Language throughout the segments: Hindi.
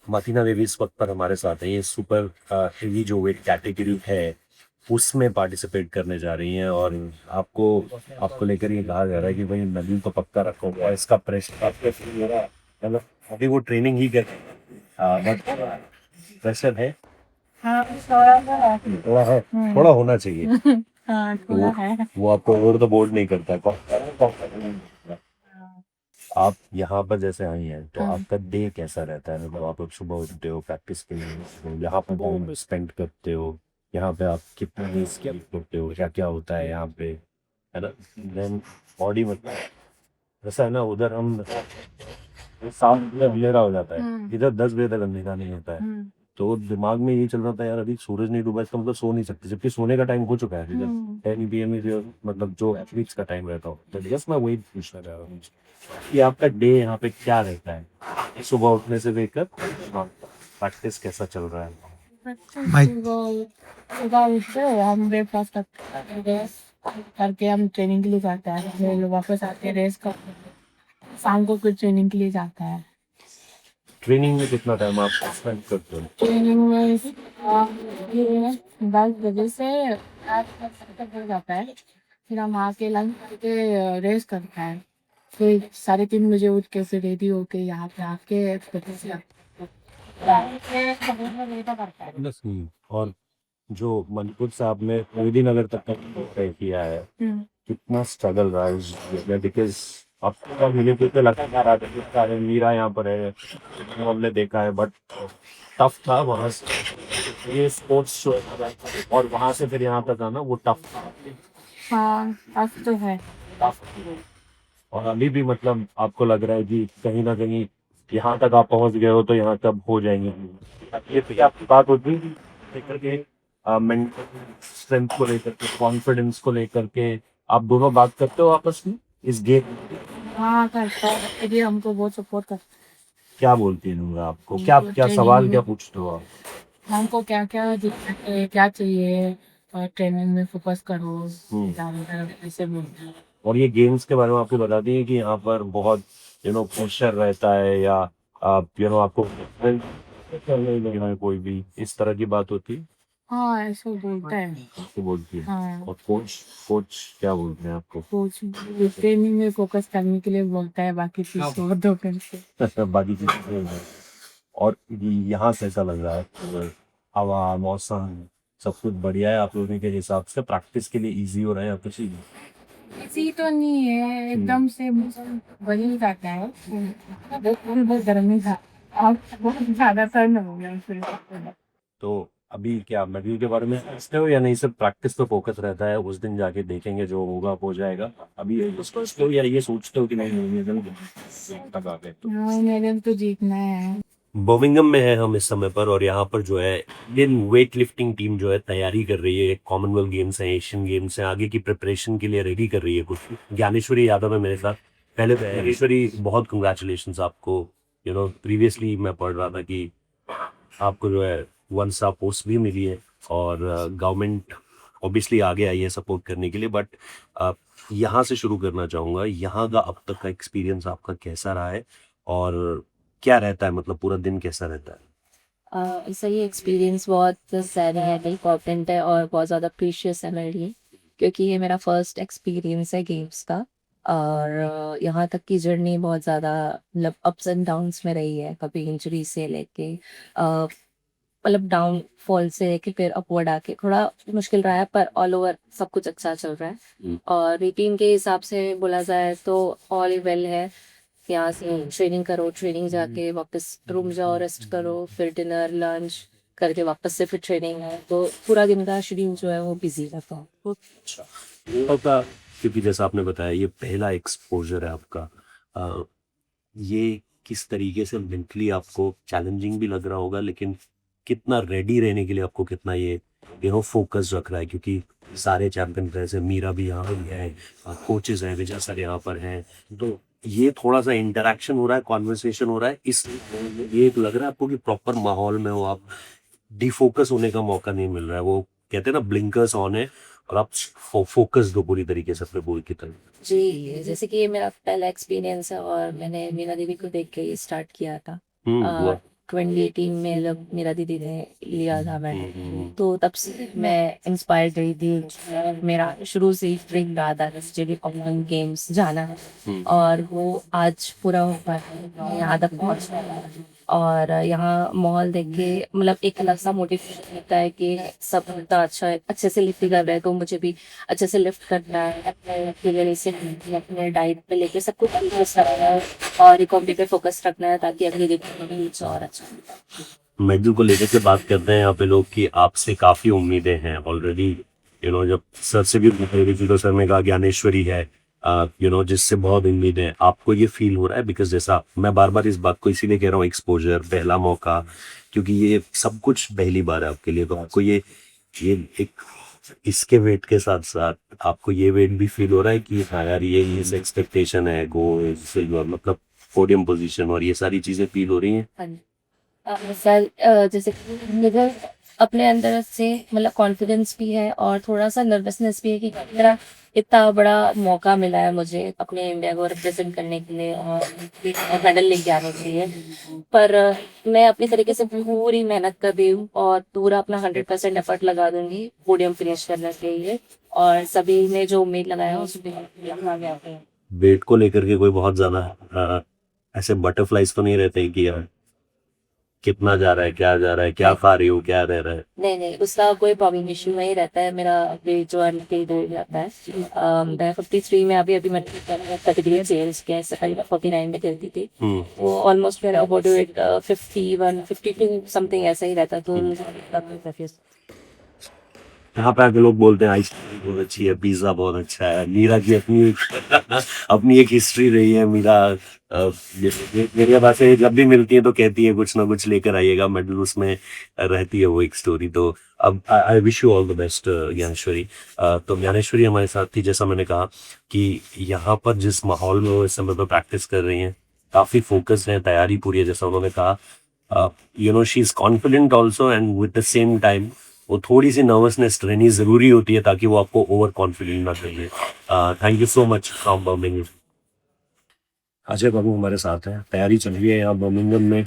माथिना देवी इस वक्त पर हमारे साथ है। ये सुपर हेवी जो वेट कैटेगरी है उसमें पार्टिसिपेट करने जा रही हैं, और आपको आपको लेकर ये कहा जा रहा है कि भाई नदी को पक्का रखो, और इसका प्रेशर आपके feel हो रहा है। मतलब अभी वो ट्रेनिंग ही कर बट प्रेशर है, हाँ थोड़ा सा है। थोड़ा है, थोड़ा होना चाहिए। हाँ तो थोड़ा है। वो आपको ओवर द बोर्ड नहीं करता है, आप यहाँ पर जैसे आई हैं तो हाँ। आपका डे कैसा रहता है? मतलब आप सुबह उठते हो प्रैक्टिस के लिए, तो यहाँ पर टाइम स्पेंड करते हो, यहाँ पे आप कितने डेज स्लीप करते हो, क्या क्या होता है यहाँ पे, है ना? देन बॉडी मतलब ऐसा है ना, उधर हम 7 बजे अंधेरा हो जाता है, इधर 10 बजे तक अंधेरा नहीं होता है। तो दिमाग में ये चल रहा था यार अभी सूरज नहीं डूबा, इसका मतलब सो नहीं सकते, जबकि सोने का टाइम हो चुका है इधर 10 PM मतलब जो एथलीट्स का टाइम रहता हो। तो यस मैं वही पूछना चाह रहा हूँ कि आपका डे यहाँ पे क्या रहता है सुबह उठने से लेकर प्रैक्टिस कैसा चल रहा है? भाई सुबह उठते हो, हम ब्रेकफास्ट करते हैं, रेस्ट करके हम ट्रेनिंग के लिए जाते हैं, फिर वापस आके रेस्ट करते हैं, शाम को फिर ट्रेनिंग के लिए जाता है। ट्रेनिंग में कितना टाइम आप स्पेंड करते हो? ट्रेनिंग में ये 10 बजे से 8 बजे तक हो जाता है, फिर हम आके लंच करके रेस्ट करते हैं, फिर 3:30 बजे उठ के फिर रेडी होके यहाँ पे आके प्रैक्टिस करता है। बस और जो मणिपुर से आपने मोदी नगर तक का तय किया है, कितना स्ट्रगल रहा है उस बिकॉज आपका मुझे तो लगता है मीरा यहाँ पर है, वो हमने देखा है, बट टफ था वहाँ से ये स्पोर्ट्स शो, और वहाँ से फिर यहाँ तक आना वो टफ था। हाँ टफ तो है। टफ। और अभी भी मतलब आपको लग रहा है कि कहीं ना कहीं यहाँ तक आप पहुँच गए हो तो यहाँ तक हो जाएंगे, ये तो आपकी बात होती है लेकर के मेंटल स्ट्रेंथ को लेकर के, कॉन्फिडेंस को लेकर के आप दोनों बात करते हो आपस में इस गेम? हाँ करता है, ये हमको बहुत सपोर्ट करता क्या बोलती है नूरा आपको, है। क्या हमको क्या ट्रेनिंग सवाल क्या में पूछते हो आप? हमको क्या क्या क्या चाहिए, और ट्रेनिंग में फोकस करो, हम्म। ऐसे बोलते हैं। और ये गेम्स के बारे में आपको बता दी है कि यहाँ पर बहुत प्रेशर रहता है, या आप आपको करने में कोई भी इस तरह की बात होती है? हाँ ऐसे बोलता है। आपको बोलती है? हाँ और कोच कोच क्या बोलते हैं आपको? कोच ट्रेनिंग में फोकस करने के लिए बोलता है, बाकी चीज छोड़ दो करके। बाकी चीजें नहीं है। और यहाँ से ऐसा लग रहा है कि हवा मौसम सब कुछ बढ़िया है आप लोगों के हिसाब से, प्रैक्टिस के लिए इजी हो रहा है या कुछ ही? इसी तो नहीं है, एकदम से मौसम बदल जाता है, बहुत गर्मी था, अब बहुत ज्यादा ठंड हो गया फिर। तो अभी क्या मेडल के बारे में सोचते हो या नहीं, सिर्फ प्रैक्टिस पे फोकस रहता है, उस दिन जाके देखेंगे जो होगा हो जाएगा? अभी ये सोचते हो या ये सोचते हो कि नहीं नहीं मेडल तक आ गए तो? हाँ मेडल तो जीतना है। बर्मिंघम में है हम इस समय पर, और यहाँ पर जो है इंडियन वेट लिफ्टिंग टीम जो है तैयारी कर रही है, कॉमनवेल्थ गेम्स है, एशियन गेम्स है, आगे की प्रिपरेशन के लिए रेडी कर रही है कुछ। ज्ञानेश्वरी यादव है मेरे साथ। पहले तो ज्ञानेश्वरी बहुत कंग्रेचुलेशन आपको। प्रीवियसली मैं पढ़ रहा था कि आपको जो है 1 स्टार पोस्ट भी मिली है, और गवर्नमेंट ऑब्वियसली आगे आई है सपोर्ट करने के लिए, बट यहाँ से शुरू करना चाहूँगा, यहाँ का अब तक का एक्सपीरियंस आपका कैसा रहा है, और क्या रहता है, मतलब पूरा दिन कैसा रहता है? सही एक्सपीरियंस बहुत सारे है, इम्पॉर्टेंट है और बहुत ज़्यादा प्रीशियस है मेरे लिए, क्योंकि ये मेरा फर्स्ट एक्सपीरियंस है गेम्स का। और यहाँ तक की जर्नी बहुत ज़्यादा मतलब अप्स एंड डाउन्स में रही है, कभी इंजरी से लेके मतलब डाउनफॉल से लेके फिर अपवर्ड आके थोड़ा मुश्किल रहा है, पर ऑल ओवर सब कुछ अच्छा चल रहा है। और रूटीन के हिसाब से बोला जाए तो ऑल वेल है। यहाँ से ट्रेनिंग करो, ट्रेनिंग जाके वापस रूम जाओ, रेस्ट करो, फिर डिनर लंच करके वापस से फिर ट्रेनिंग है, तो पूरा दिन का शेड्यूल जो है वो बिजी रहता है। अच्छा, आपका क्योंकि जैसा आपने बताया ये पहला एक्सपोजर है आपका, अ, ये किस तरीके से मेंटली आपको चैलेंजिंग भी लग रहा होगा, लेकिन कितना रेडी रहने के लिए आपको कितना ये फोकस रख रहा है, क्योंकि सारे चैंपियन जैसे मीरा भी यहाँ ही है, कोचेस हैं, विजय सर यहाँ पर हैं, तो ये थोड़ा सा इंटरेक्शन हो रहा है, कॉन्वर्सेशन हो रहा है, इस ये लग रहा है आपको कि प्रॉपर माहौल में हो आप, डिफोकस होने का मौका नहीं मिल रहा है, वो कहते हैं ना ब्लिंकर्स ऑन है, और आप फोकस दो पूरी तरीके से अपने गोल की तरफ। जी, जैसे कि ये मेरा पहला एक्सपीरियंस है और मैंने मीना दीदी को देख के ये स्टार्ट किया था। हुआ। 2018 में जब मेरा दीदी ने लिया था मैंने, तो तब से मैं इंस्पायर्ड रही थी। मेरा शुरू से ही ड्रीम रहा था जैसे कॉमन गेम्स जाना है, और वो आज पूरा हो पाया है, यहाँ तक पहुँच पाया है। और यहाँ माहौल देख के मतलब एक अलग सा मोटिवेशन मिलता है कि सब इतना अच्छा अच्छे से लिफ्ट कर रहे हैं, तो मुझे भी अच्छे से लिफ्ट करना है, अपने फिगर से अपने डाइट पे लेके सब कुछ फोकस रखना है, और इकोनॉमी पे फोकस रखना है, ताकि अगली दिन में कुछ और अच्छा। मेडल को लेकर के बात करते हैं यहाँ पे लोग कि आपसे काफी उम्मीदें हैं ऑलरेडी। जब सर से भी पूछ रही थी तो सर ने कहा ज्ञानेश्वरी है, जिससे बहुत उम्मीद है। आपको ये फील हो रहा है? बिकॉज जैसा मैं बार बार इस बात को इसीलिए कह रहा हूँ, एक्सपोजर, पहला मौका, क्योंकि ये सब कुछ पहली बार है आपके लिए, तो आपको ये एक इसके वेट के साथ साथ आपको ये वेट भी फील हो रहा है कि हाँ यार, ये एक्सपेक्टेशन है, गोल्ड, सिल्वर, मतलब पोडियम पोजीशन, और ये सारी चीजें फील हो रही हैं? हाँ जी। सर, जैसे कि मुझे अपने अंदर से मतलब कॉन्फिडेंस भी है, और थोड़ा सा नर्वसनेस भी है कि मेरा इतना बड़ा मौका मिला है मुझे अपने इंडिया को रिप्रेजेंट करने के लिए, और मेडल लेके आने के लिए। पर मैं अपनी तरीके से पूरी मेहनत कर रही हूँ, और पूरा अपना 100% एफर्ट लगा दूंगी पोडियम फिनिश करने के लिए, और सभी ने जो उम्मीद लगाया है उसमें लगा गया है। वेट को लेकर के कोई बहुत ज्यादा ऐसे बटरफ्लाइज तो नहीं रहते कि यार कितना जा रहा है, क्या जा रहा है, क्या खा रही हो, क्या रह रहा है? नहीं नहीं, उसका कोई प्रॉब्लम इश्यू नहीं रहता है। मेरा वेट जो अनकेज हो जाता है। मैं 53 में अभी मैंने सेल्स के 49 में चलती थी, वो ऑलमोस्ट मेरा बॉडी वेट 51 52 समथिंग ऐसा ही रहता, तो मुझे यहाँ पे आके लोग बोलते हैं आइसक्रीम बहुत अच्छी है, पिज्जा बहुत अच्छा है। मीरा की अपनी अपनी एक हिस्ट्री रही है। मीरा मेरे पास से जब भी मिलती है तो कहती है कुछ ना कुछ लेकर आइएगा, मेडल उसमें रहती है वो एक स्टोरी। तो अब I wish you all the best Dnyaneshwari. तो ज्ञानेश्वरी हमारे साथ थी, जैसा मैंने कहा कि यहाँ पर जिस माहौल में वो इस समय पर प्रैक्टिस कर रही हैं, काफी फोकस है, तैयारी पूरी है, जैसा उन्होंने कहा। She is confident also, and with the same time वो थोड़ी सी नर्वसनेस रहनी जरूरी होती है, ताकि वो आपको ओवर कॉन्फिडेंट ना कर दे। Thank you so much from Birmingham. Ajay Babu हमारे साथ हैं, तैयारी चल रही है यहाँ बर्मिंघम में।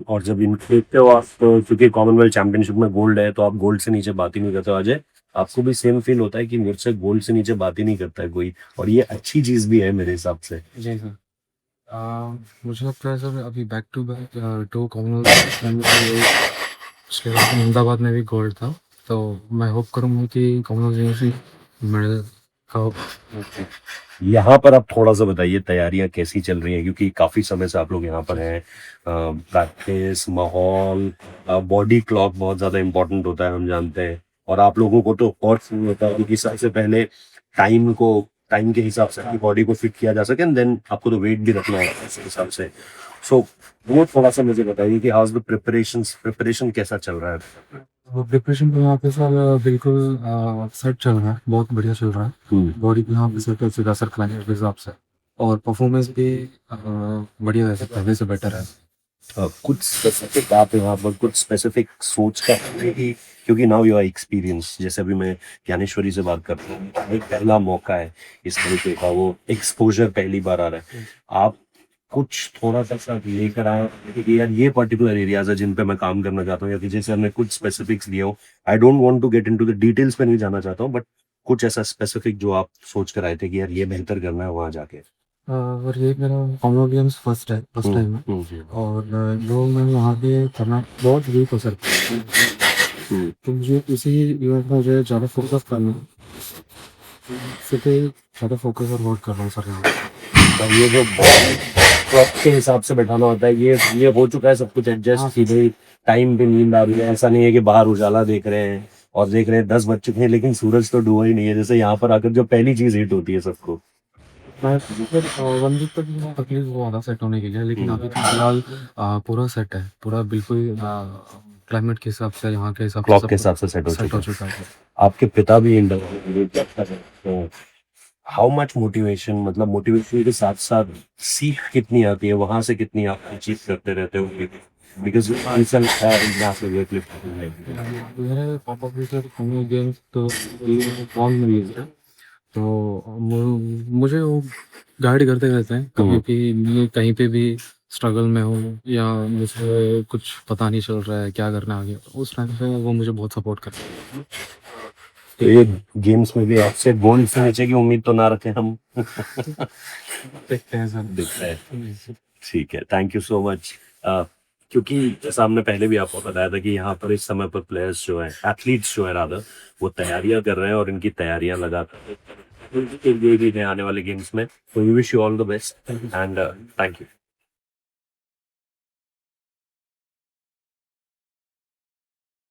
और जब इन देखते हो आप, तो क्योंकि कॉमनवेल्थ चैंपियनशिप में गोल्ड है, तो आप गोल्ड से नीचे बात ही नहीं करते हो। अजय, आपको भी सेम फील होता है कि मेरे से गोल्ड से नीचे बात ही नहीं करता है कोई, और ये अच्छी चीज भी है मेरे हिसाब से? जी सर। मुझे लगता है सर, अभी बैक टू बैक 2 कॉमनवेल्थ, उसके बाद अहमदाबाद में भी गोल्ड था, तो मैं होप करूँगा कि कॉमनवेल्थ में मेडल का। यहाँ पर आप थोड़ा सा बताइए तैयारियां कैसी चल रही हैं, क्योंकि काफी समय से आप लोग यहाँ पर हैं। प्रैक्टिस, माहौल, बॉडी क्लॉक बहुत ज्यादा इंपॉर्टेंट होता है, हम जानते हैं। और आप लोगों को तो और फील होता है, क्योंकि सबसे पहले टाइम के हिसाब से अपनी बॉडी को फिट किया जा सके, एंड देन आपको तो वेट भी रखना है उस हिसाब से। सो वो थोड़ा सा मुझे बताइए कि हाउ द प्रिपरेशन कैसा चल रहा है? वो प्रिपरेशन तो यहाँ पे सर बिल्कुल सेट चल रहा है, बहुत बढ़िया चल रहा है। बॉडी भी यहाँ पे सेट है सर, क्लाइमेट के हिसाब से, और परफॉर्मेंस भी बढ़िया है, पहले से बेटर है। कुछ स्पेसिफिक आप यहाँ पर कुछ स्पेसिफिक सोच का, क्योंकि नाउ यू आर एक्सपीरियंस, जैसे अभी मैं ज्ञानेश्वरी से बात करता हूँ, एक पहला मौका है इस तरीके का, वो एक्सपोजर पहली बार आ रहा है। आप कुछ थोड़ा सा लेकर आए कि यार ये पर्टिकुलर एरियाज है जिन पे मैं काम करना चाहता हूँ, या कि जैसे हमने कुछ स्पेसिफिक्स लिए हो। I don't want to get into the details पे नहीं जाना चाहता हूँ, बट कुछ ऐसा स्पेसिफिक जो आप सोच कर आए थे कि यार ये बेहतर करना है वहां जाके। और ये मेरा कॉमनवेल्थ गेम्स फर्स्ट टाइम है, और जो मैं वहाँ पे करना बहुत वीक हो सर, तो मुझे इसी इवेंट में मुझे ज़्यादा फोकस करना है, इसलिए ज़्यादा फोकस और वर्क कर रहा हूँ सर यहाँ। तो ये जो क्लॉक के हिसाब से बैठाना होता है, ये हो चुका है सब कुछ एडजस्ट की गई, टाइम पे नींद आ रही है। ऐसा नहीं है कि बाहर उजाला देख रहे हैं और देख रहे हैं 10 बज चुके हैं लेकिन सूरज तो डूबा ही नहीं है, जैसे यहाँ पर आकर जो पहली चीज हिट होती है सबको। मैं 1 वीक तक तकलीफ हुआ था सेट होने के लिए, लेकिन अभी तो फिलहाल पूरा सेट है, पूरा बिल्कुल क्लाइमेट के हिसाब से, यहाँ के हिसाब से, क्लॉक के हिसाब से सेट हो चुका है। आपके पिता भी इंडस्ट्री, हाउ मच मोटिवेशन, मतलब मोटिवेशन के साथ साथ सीख कितनी आती है वहां से, कितनी आप अचीव करते रहते हो? बिकॉज मेरे पापा भी सर कॉमनवेल्थ गेम्स तो फॉर्म में लिए थे, तो मुझे वो गाइड करते रहते हैं, कभी भी मैं कहीं पे भी स्ट्रगल में हूँ या मुझे कुछ पता नहीं चल रहा है क्या करना है आगे, उस टाइम पे वो मुझे बहुत सपोर्ट करते हैं। तो ये गेम्स में भी आपसे गोल्ड से नीचे की उम्मीद तो ना रखें हम। देखते हैं सर। दिखता है। ठीक है, थैंक यू सो मच। क्योंकि जैसा हमने पहले भी आपको बताया था कि यहाँ पर इस समय पर प्लेयर्स जो हैं, एथलीट्स जो है रादर, वो तैयारियां कर रहे हैं और इनकी तैयारियां लगातार के लिए भी हैं आने वाले गेम्स में। तो we wish you all the best and thank you.